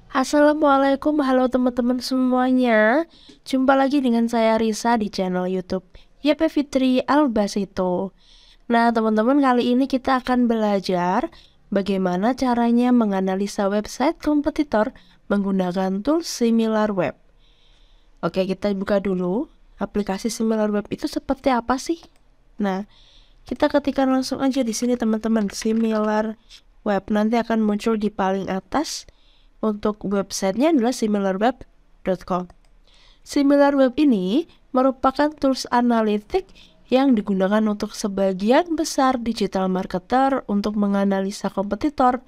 Assalamualaikum, halo teman-teman semuanya. Jumpa lagi dengan saya Risa di channel YouTube YP Fitri Albasito. Nah, teman-teman, kali ini kita akan belajar bagaimana caranya menganalisa website kompetitor menggunakan tools SimilarWeb. Oke, kita buka dulu. Aplikasi SimilarWeb itu seperti apa sih? Nah, kita ketikkan langsung aja di sini teman-teman, SimilarWeb. Nanti akan muncul di paling atas. Untuk websitenya adalah similarweb.com. SimilarWeb ini merupakan tools analitik yang digunakan untuk sebagian besar digital marketer untuk menganalisa kompetitor.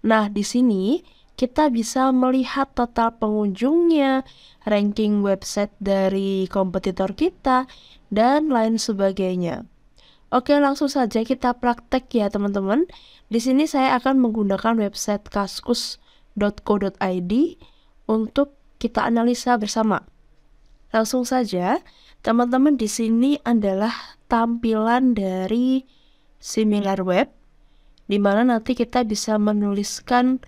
Nah, di sini kita bisa melihat total pengunjungnya, ranking website dari kompetitor kita, dan lain sebagainya. Oke, langsung saja kita praktek ya teman-teman. Di sini saya akan menggunakan website kaskus.co.id untuk kita analisa bersama. Langsung saja, teman-teman, di sini adalah tampilan dari SimilarWeb, di mana nanti kita bisa menuliskan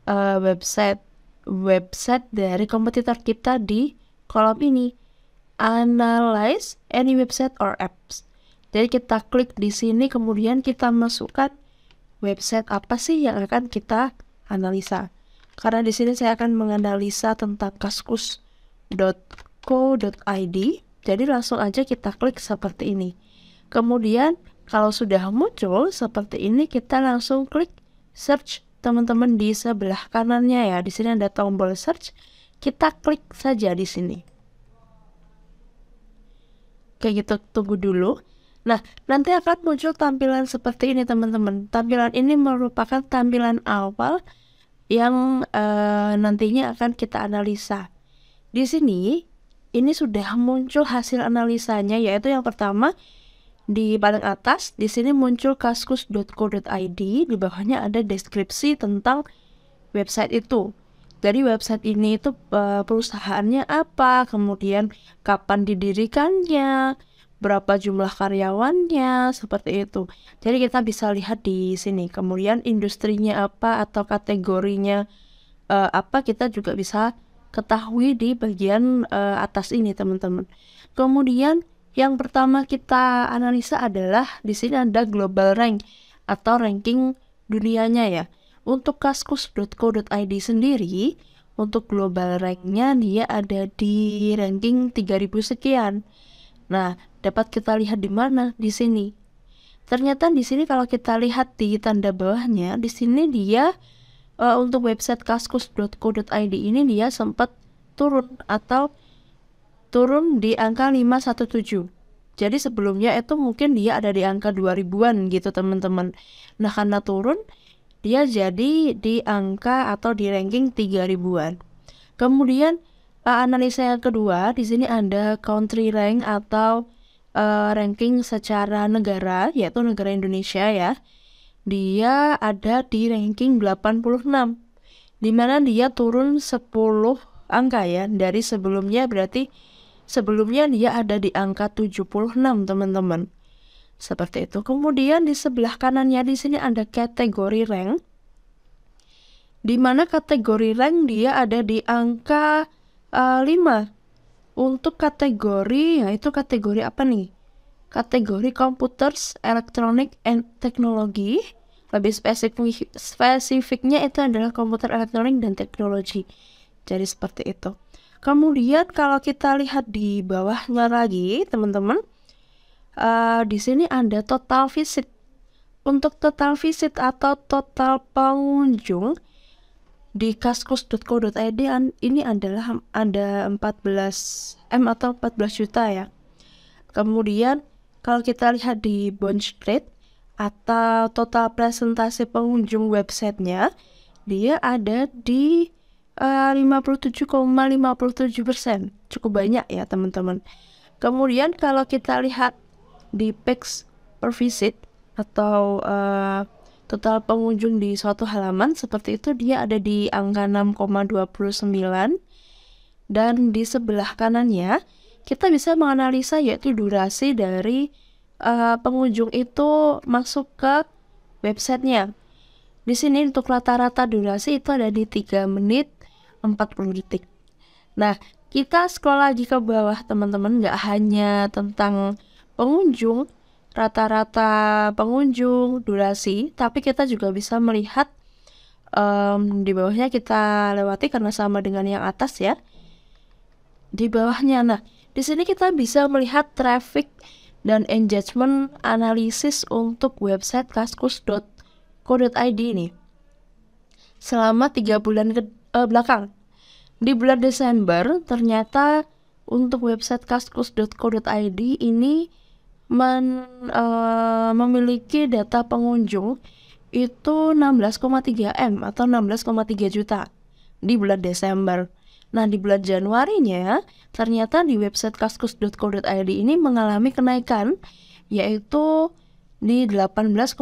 website dari kompetitor kita di kolom ini. Analyze any website or apps. Jadi kita klik di sini, kemudian kita masukkan website apa sih yang akan kita analisa. Karena di sini saya akan menganalisa tentang kaskus.co.id, jadi langsung aja kita klik seperti ini. Kemudian kalau sudah muncul seperti ini, kita langsung klik search teman-teman di sebelah kanannya ya. Di sini ada tombol search, kita klik saja di sini. Kayak gitu, tunggu dulu. Nah, nanti akan muncul tampilan seperti ini teman-teman. Tampilan ini merupakan tampilan awal yang nantinya akan kita analisa. Di sini, ini sudah muncul hasil analisanya, yaitu yang pertama di paling atas. Di sini muncul kaskus.co.id, di bawahnya ada deskripsi tentang website itu. Jadi website ini itu perusahaannya apa, kemudian kapan didirikannya, berapa jumlah karyawannya, seperti itu. Jadi kita bisa lihat di sini. Kemudian industrinya apa atau kategorinya apa, kita juga bisa ketahui di bagian atas ini teman-teman. Kemudian yang pertama kita analisa adalah di sini ada global rank atau ranking dunianya ya. Untuk kaskus.co.id sendiri, untuk global ranknya dia ada di ranking 3000 sekian. Nah, dapat kita lihat di mana? Di sini. Ternyata di sini kalau kita lihat di tanda bawahnya, di sini dia untuk website kaskus.co.id ini dia sempat turun di angka 517. Jadi sebelumnya itu mungkin dia ada di angka 2000-an gitu teman-teman. Nah, karena turun, dia jadi di angka atau di ranking 3000-an. Kemudian analisa yang kedua, di sini ada country rank atau ranking secara negara, yaitu negara Indonesia ya. Dia ada di ranking 86, di mana dia turun 10 angka ya dari sebelumnya, berarti sebelumnya dia ada di angka 76 teman-teman. Seperti itu. Kemudian di sebelah kanannya di sini ada kategori rank, di mana kategori rank dia ada di angka 5. Untuk kategori, yaitu kategori apa nih? Kategori Computers, Electronic and Technology. Lebih spesifiknya itu adalah komputer, elektronik, dan teknologi. Jadi seperti itu. Kemudian kalau kita lihat di bawahnya lagi teman-teman, di sini ada total visit. Untuk total visit atau total pengunjung di kaskus.co.id ini adalah ada 14M atau 14 juta ya. Kemudian kalau kita lihat di bounce rate atau total presentasi pengunjung websitenya, dia ada di 57,57%. Cukup banyak ya teman-teman. Kemudian kalau kita lihat di page per visit atau total pengunjung di suatu halaman seperti itu, dia ada di angka 6,29. Dan di sebelah kanannya kita bisa menganalisa yaitu durasi dari pengunjung itu masuk ke websitenya. Di sini untuk rata-rata durasi itu ada di 3 menit 40 detik. Nah, kita scroll lagi ke bawah teman-teman, nggak hanya tentang pengunjung, rata-rata pengunjung, durasi, tapi kita juga bisa melihat di bawahnya, kita lewati karena sama dengan yang atas ya. Di bawahnya, nah di sini kita bisa melihat traffic dan engagement analisis untuk website kaskus.co.id ini selama 3 bulan belakang. Di bulan Desember ternyata untuk website kaskus.co.id ini memiliki data pengunjung itu 16,3 M atau 16,3 juta di bulan Desember. Nah, di bulan Januarinya ternyata di website kaskus.co.id ini mengalami kenaikan, yaitu di 18,2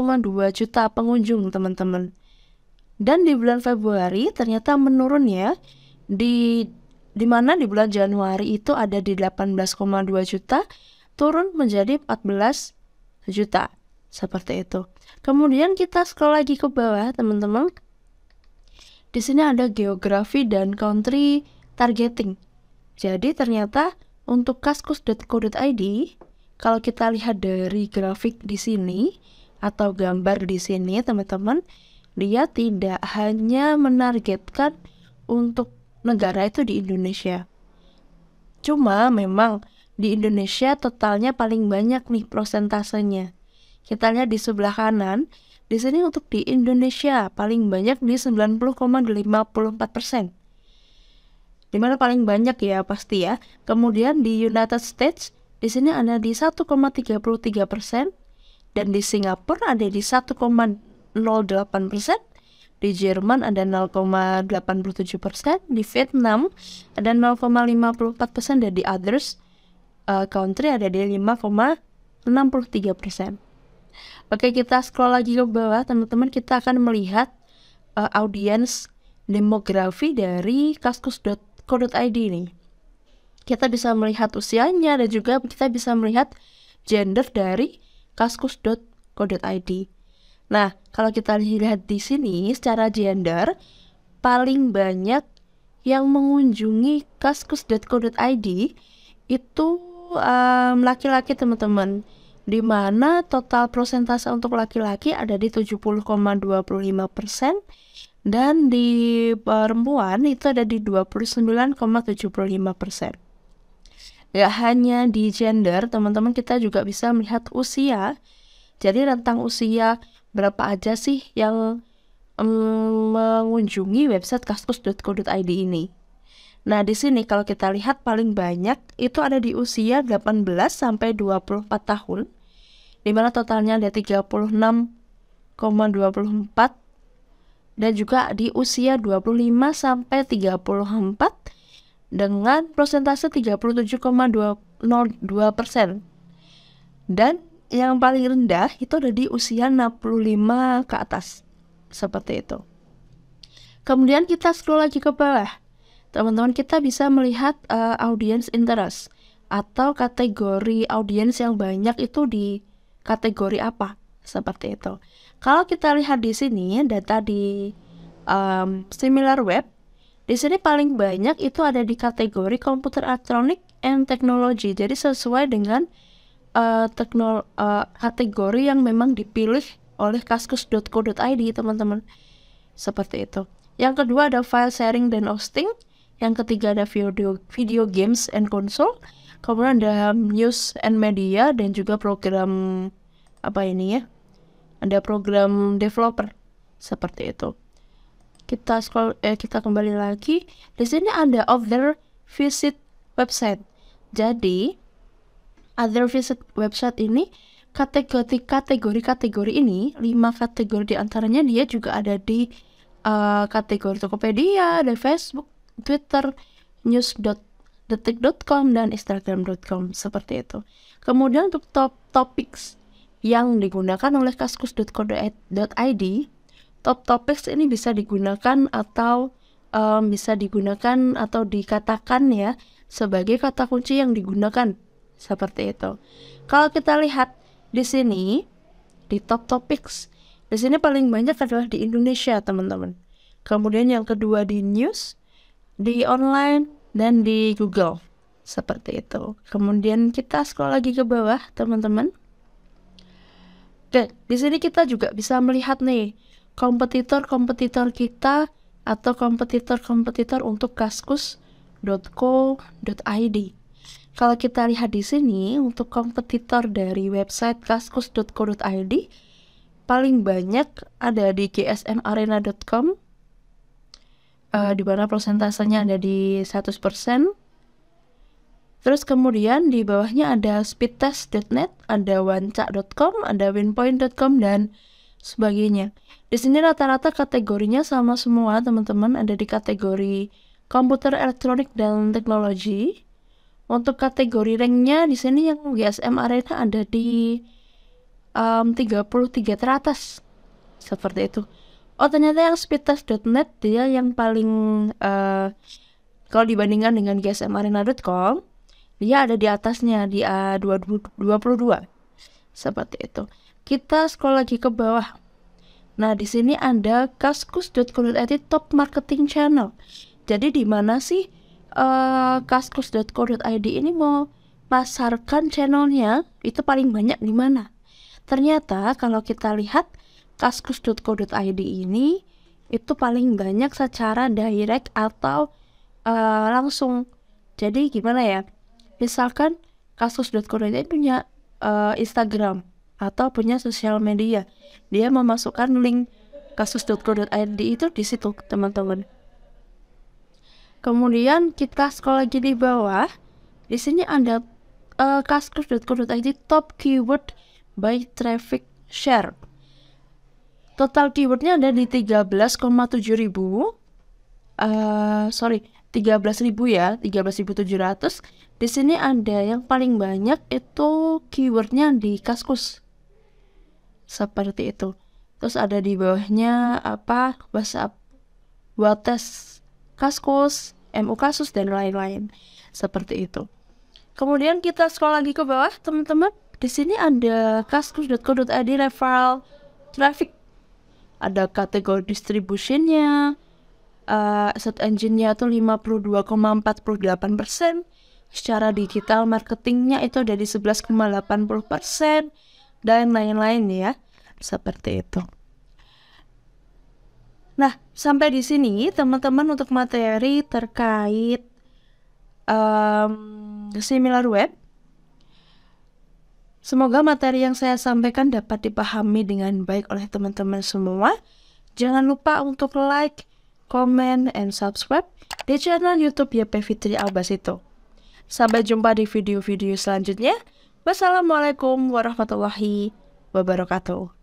juta pengunjung teman-teman. Dan di bulan Februari ternyata menurun ya, di mana di bulan Januari itu ada di 18,2 juta, turun menjadi 14 juta, seperti itu. Kemudian kita scroll lagi ke bawah teman-teman. Di sini ada geografi dan country targeting. Jadi ternyata untuk kaskus.co.id, kalau kita lihat dari grafik di sini atau gambar di sini teman-teman, dia tidak hanya menargetkan untuk negara itu di Indonesia. Cuma memang di Indonesia totalnya paling banyak nih prosentasenya. Kita lihat di sebelah kanan, di sini untuk di Indonesia paling banyak di 90,54%. Dimana paling banyak ya pasti ya. Kemudian di United States di sini ada di 1,33%, dan di Singapura ada di 1,08%, di Jerman ada 0,87%, di Vietnam ada 0,54%, dan di others country ada di 5,63%. Oke, kita scroll lagi ke bawah teman-teman, kita akan melihat audiens demografi dari kaskus.co.id ini. Kita bisa melihat usianya dan juga kita bisa melihat gender dari kaskus.co.id. Nah, kalau kita lihat di sini secara gender, paling banyak yang mengunjungi kaskus.co.id itu laki-laki teman-teman, di mana total persentase untuk laki-laki ada di 70,25%, dan di perempuan itu ada di 29,75%. Gak hanya di gender teman-teman, kita juga bisa melihat usia. Jadi rentang usia berapa aja sih yang mengunjungi website kaskus.co.id ini. Nah, di sini kalau kita lihat paling banyak itu ada di usia 18 sampai 24 tahun, di mana totalnya ada 36,24, dan juga di usia 25 sampai 34 dengan persentase 37,202%. Dan yang paling rendah itu ada di usia 65 ke atas, seperti itu. Kemudian kita scroll lagi ke bawah. Teman-teman, kita bisa melihat audience interest atau kategori audiens yang banyak itu di kategori apa, seperti itu. Kalau kita lihat di sini data di SimilarWeb, di sini paling banyak itu ada di kategori Computer Electronic and Technology. Jadi sesuai dengan kategori yang memang dipilih oleh kaskus.co.id teman-teman, seperti itu. Yang kedua ada file sharing dan hosting. Yang ketiga ada video games and console. Kemudian ada news and media, dan juga program ada program developer, seperti itu. Kita kembali lagi. Di sini ada other visit website. Jadi other visit website ini kategori ini 5 kategori diantaranya dia juga ada di kategori Tokopedia, ada Facebook, Twitter, news.detik.com, dan instagram.com, seperti itu. Kemudian untuk top topics yang digunakan oleh kaskus.co.id, top topics ini bisa digunakan atau dikatakan ya sebagai kata kunci yang digunakan, seperti itu. Kalau kita lihat di sini di top topics, di sini paling banyak adalah di Indonesia teman-teman. Kemudian yang kedua di news, di online dan di Google. Seperti itu. Kemudian kita scroll lagi ke bawah, teman-teman. Oke, di sini kita juga bisa melihat nih kompetitor-kompetitor kita atau kompetitor-kompetitor untuk kaskus.co.id. Kalau kita lihat di sini untuk kompetitor dari website kaskus.co.id paling banyak ada di gsmarena.com, di mana persentasenya ada di 100%. Terus kemudian di bawahnya ada speedtest.net, ada wancak.com, ada winpoint.com, dan sebagainya. Di sini rata-rata kategorinya sama semua, teman-teman. Ada di kategori komputer, elektronik, dan teknologi. Untuk kategori ranknya di sini yang GSM Arena ada di 33 teratas. Seperti itu. Oh, ternyata yang speedtest.net dia yang paling kalau dibandingkan dengan gsmarena.com, dia ada di atasnya di A22. Seperti itu. Kita scroll lagi ke bawah. Nah, di sini ada kaskus.co.id top marketing channel. Jadi di mana sih kaskus.co.id ini mau pasarkan channelnya itu paling banyak di mana? Ternyata kalau kita lihat kaskus.co.id ini itu paling banyak secara direct atau langsung. Jadi gimana ya? Misalkan kaskus.co.id punya Instagram atau punya sosial media, dia memasukkan link kasus.co.id itu di situ, teman-teman. Kemudian kita scroll lagi di bawah. Di sini ada kaskus.co.id top keyword by traffic share. Total keywordnya ada di 13,7 ribu. 13.000 ya, 13.700. Di sini ada yang paling banyak itu keywordnya di Kaskus. Seperti itu. Terus ada di bawahnya WhatsApp, buat tes Kaskus, MU Kasus, dan lain-lain. Seperti itu. Kemudian kita scroll lagi ke bawah, teman-teman. Di sini ada kaskus.co.id referral traffic. Ada kategori distributionnya, search engine-nya itu 52,48%, secara digital marketingnya itu ada di 11,80%, dan lain-lain ya, seperti itu. Nah, sampai di sini teman-teman untuk materi terkait similar web. Semoga materi yang saya sampaikan dapat dipahami dengan baik oleh teman-teman semua. Jangan lupa untuk like, comment, and subscribe di channel YouTube YP Fitri Albasito. Sampai jumpa di video-video selanjutnya. Wassalamualaikum warahmatullahi wabarakatuh.